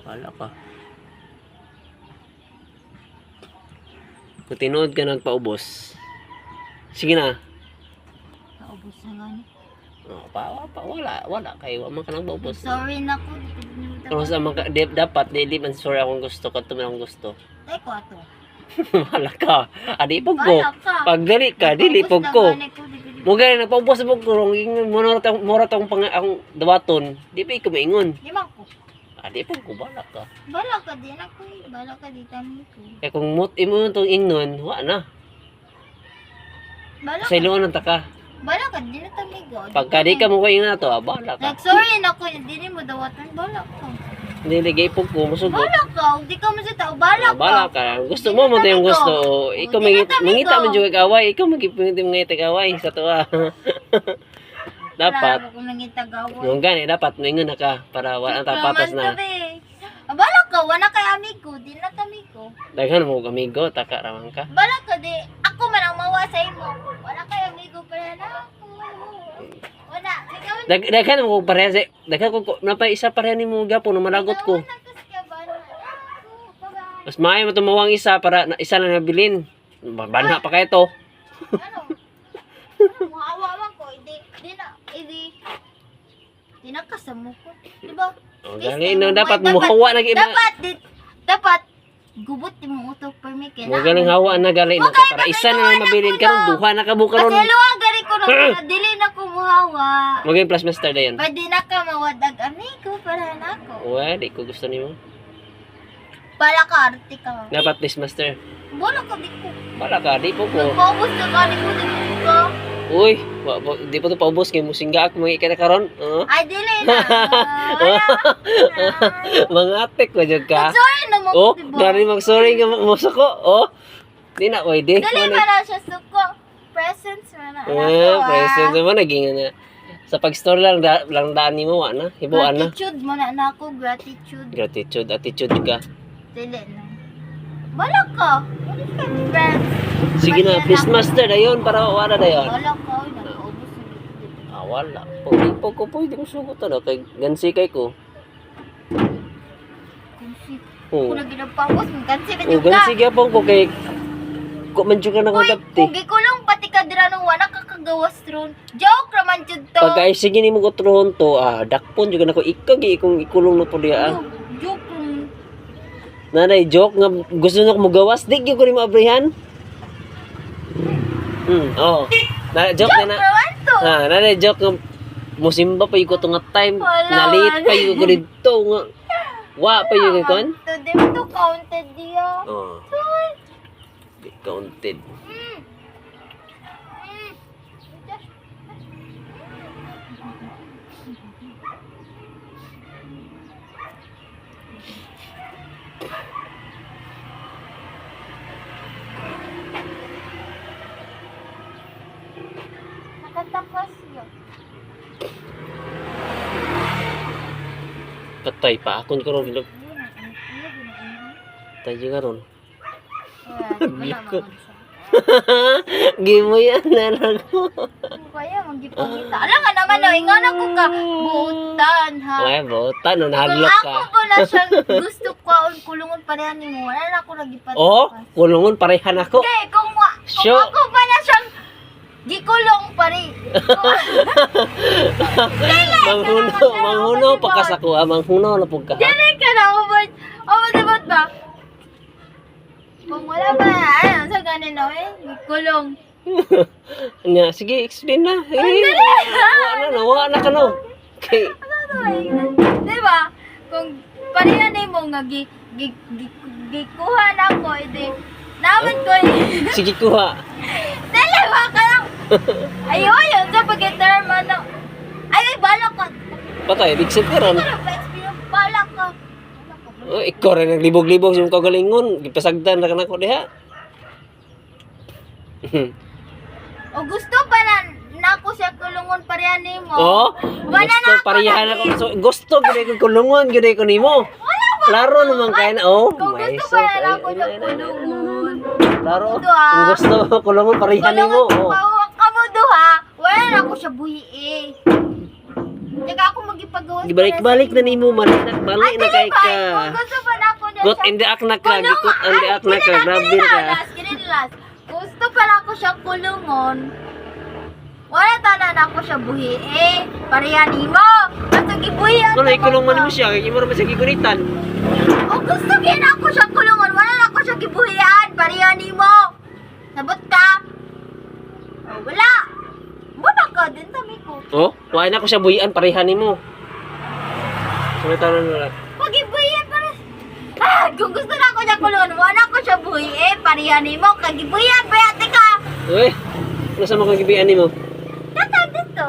Wala ka. Kung tinuod ka nagpaubos. Sige na. Naubos na nga ni. Oh, wala kay wa man ka nang paubos. Sorry na ko. Pero sa mga dapat dili man sorry akong gusto ka tuman akong gusto. Tay ko ato. Wala ka. Adi pog ko. Wala ka. Pag dali ka, dili pog ko. Mugay na paubos pog ko ingon mura tong pang akong dawaton. Di pa ko maingon. Di man ko. Adi pog ko bala ka. Bala ka din ako. Bala ka di tami ko. Kaya kung imo tong ingnon, wa na. Bala Sa ka. ilungan ta ka. Bala ka din na tami ko. Pagka di ka mo kayo na to, bala ka. Like, sorry na ko. Hindi mo dawatan. Bala ka. Niligay pog ko, musugot. Bala ka. Di ka mo sa tao. Bala ka. Bala ka. Gusto mo mo yung gusto. Ikaw mangita man jud kaway. Ikaw magipinit mga kaway sa tuwa. Dapat. Wala ko nang itagawa. Yung gani dapat moingon na ka para wala ta patas na. Bala ka. Wala kay amigo. Di na tami ko. Daghan mo amigo, taka raman ka. Bala ka di. Ako man ang mawa sa imo. Wala kay amigo para na ako. Wala. Ikaw Daghan mo pareha sa daghan ko napay isa pareha nimo gapon na malagot ko. Mas maayo mo tumawang isa para isa lang nabilin. Banha pa kay to. Ano? Maawa man ko. Di na kasamo ko. Diba? O gani no dapat mo hawa na gina. Dapat gubot ti mo utok permi kay Mo ganing hawa na gali na ka para isa na lang mabilin karon duha na ka bu karon. Kasi luwa gari ko na dili na ko muhawa. Maging plus master dayon. Pwede na ka mawadag amigo para na ako. Wa di ko gusto nimo. Bala ka arte ka. Dapat plus master. Bala ka di ko. Wala ka di po ko. Nagpaubos na ka di ko di ko. Uy, di pa to paubos kay musingga ako mga ikana karon. Ay dili na. Wala. Mga atek ko jud ka. Sorry na mo Oh, diba? dari mag-sorry ka mo ko. Oh. Di na pwede. Dali ba na siya suko? Presents na na. Present naman naging na. Sa pag-store lang daan nimo wa na. Hibuan na. Gratitude mo na ako, gratitude. Gratitude, attitude ka. Dili na. Bala ka. Dili ka friends. Sige na, please master dayon para wala dayon. Bala ka, oy, nakaubos na dito. Wala. Pag ko pwede mo sugot na kay gansi kay ko. Kunsi. Oh. Kung naginapawas, kansi na Oh, yung ka. gansi gyapon ko kay ko man jud ka na Uy, adapte. kung gikulong pati ka dira nung wala kakagawas ron. Joke raman jud to. Pagka sige nimo ko trohon to, dakpon jud na ko ikag kung ikulong na po diya. Joke ron. Nanay joke nga gusto na ko magawas, di gyud ko ni maabrihan. Oh. Na joke Joke na. raman to. Nanay joke nga musimba pa yung ko nga time, Wala, nalit wala. pa yung ko dito nga. Wa pa yung kon. To them to counted diya. Oh. Di counted. Nakatapas yun. Patay pa akon karon bilog. Tayo karon. Wala. Gimo yan na lang ko. Kaya magipangita. Alam nga naman, no, ingon ako ka. Butan, ha. Ay, botan no Kung nahadlok ako ka. ko na siyang gusto ko, kulungon parehan ni mo. Wala na ako nagipat. Oh, kulungon parehan ako. Okay, kung Sure. ako pa na siyang gikulong pa rin. Manghuno pa kasako, manghuno na pug ka. Dili ka na, umabot. Umabot ba? Kung wala pa, ano, sa ganin na, gikulong. Nya, sige, explain na. Wa na ka no. Okay. Diba? Kung parehan ni mo nga gikuha na ako, edi, naman ko Sige kuha. dalawa ka lang. Ayun, sa pag-term, ano. Ay, balak ka. Patay, big set karon. Balak ka. Oh, ikaw rin naglibog-libog yung kagalingon. Gipasagdan na kanako diha. O gusto pa na nako siya kulungon parehan ni mo. Oh, Wala gusto na ako parehan lagi. ako. So, gusto gid ko kulungon gid ko nimo. Klaro naman kay na. Oh, Kung may gusto so. pa na ako siya kulungon. Klaro. Ito, ah. Kung gusto kulungon parehan nimo. Kulungon Oh. kamo duha. Wala na ako siya buhi eh. Tsaka ako magipagawas. Gibalik-balik na nimo man. Balik na kay ka. Kung gusto pa na ako Got in the act na ka. Gikot in the act na ka. Grabe ka. Kinilas. Gusto pa na ako siya kulungon. Wala tanan ako siya buhi. Pareha nimo. Basta gibuhian. Wala ikulong man mo siya. Imo ra man siya gigunitan. O gusto na ako siya kulungon. Wala na ako siya gibuhian. Pareha nimo. Sabot ka. O, wala. Wala ka din tami ko. Oh, wala na ko siya buhian pareha nimo. Ano tanan na? Pag ibuhian para. Kung gusto na ako siya kulungon. Wala na ako siya buhi. Pareha nimo. Kagibuhian. Bayate ka. Uy. Ano sa mga gibian nimo? Datang dito.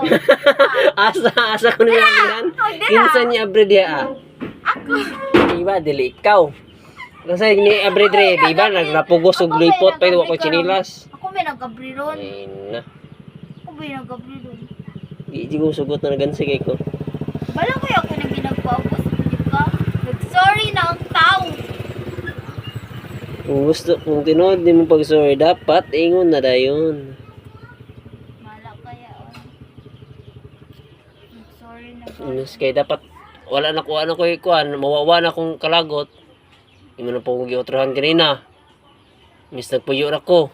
asa ko nila bilan. Kinsa ni Abre dia? Ako. Diba dili ikaw. Kasi ni Abre dire, di ba nagrapugos og lipot pa ko chinilas. Ako may nagkabriron. Ay na. Ako may nagkabriron. Di ko sugot na gansi kay ko. Bala ko ako nang ginagpaubos. Di ka? Nag-sorry na ang tao. Kung tinuod di mo pag-sorry, dapat ingon na dayon. Mala kaya. Nag-sorry na ka. Inos kay dapat wala na ko ano ko ikuan, mawawa na akong kalagot. Imo na po kong giutrahan kanina. Miss nagpuyo na ko.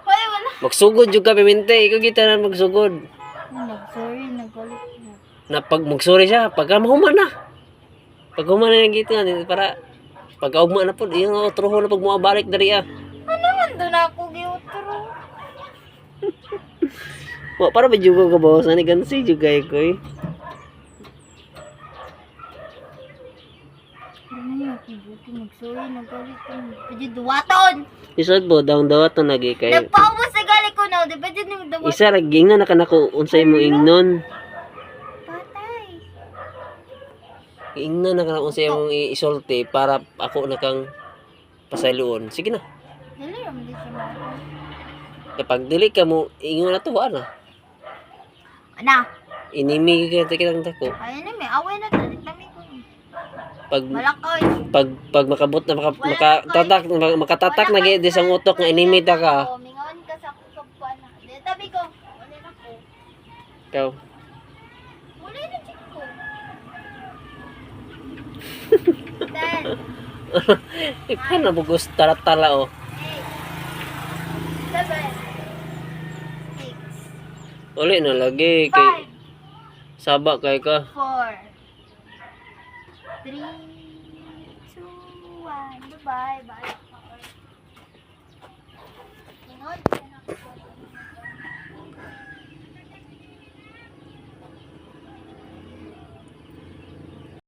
Hoy, wala. Magsugod jud ka pimente, ikaw kita na magsugod. Nag-sorry, nagalit na. Na pag magsorry siya, pag mahuman na. Pag human na yung gito para pag augma na po, yung otro na pag balik dari ah. Ano man doon ako giutro? Wa para ba juga ka bawasan ni gansi juga ko eh. Ano ako buti nag-sorry, nagalit ko. Pwede duwaton! Isod po, daw to nagi kay. Nagpaubos sa gali ko na. Di pwede nang duwaton. Isa ra gingna na kanako unsay mo ingnon. Patay. Ingna na kanako unsay mong isulti para ako na kang pasayloon. Sige na. Dali naman din siya mga. Kapag dili ka mo ingon na to na. Ana, Inimi ka kitang tako. ayun na may away na talit kami ko. Pag Malakaw. pag makabot na makatatak na gid sa utok nga inimi ta ka. Mingawan ka sa akong kapana. Di tabi ko. Wala na ko. Ikaw. Wala na check ko. Ten. Ikaw na bugos tala-tala oh. 8. 7. 6. Uli na lagi kay 5. saba kay ka. 4. 3. 2. 1. Bye-bye. Bye. Mingawan ka na ako.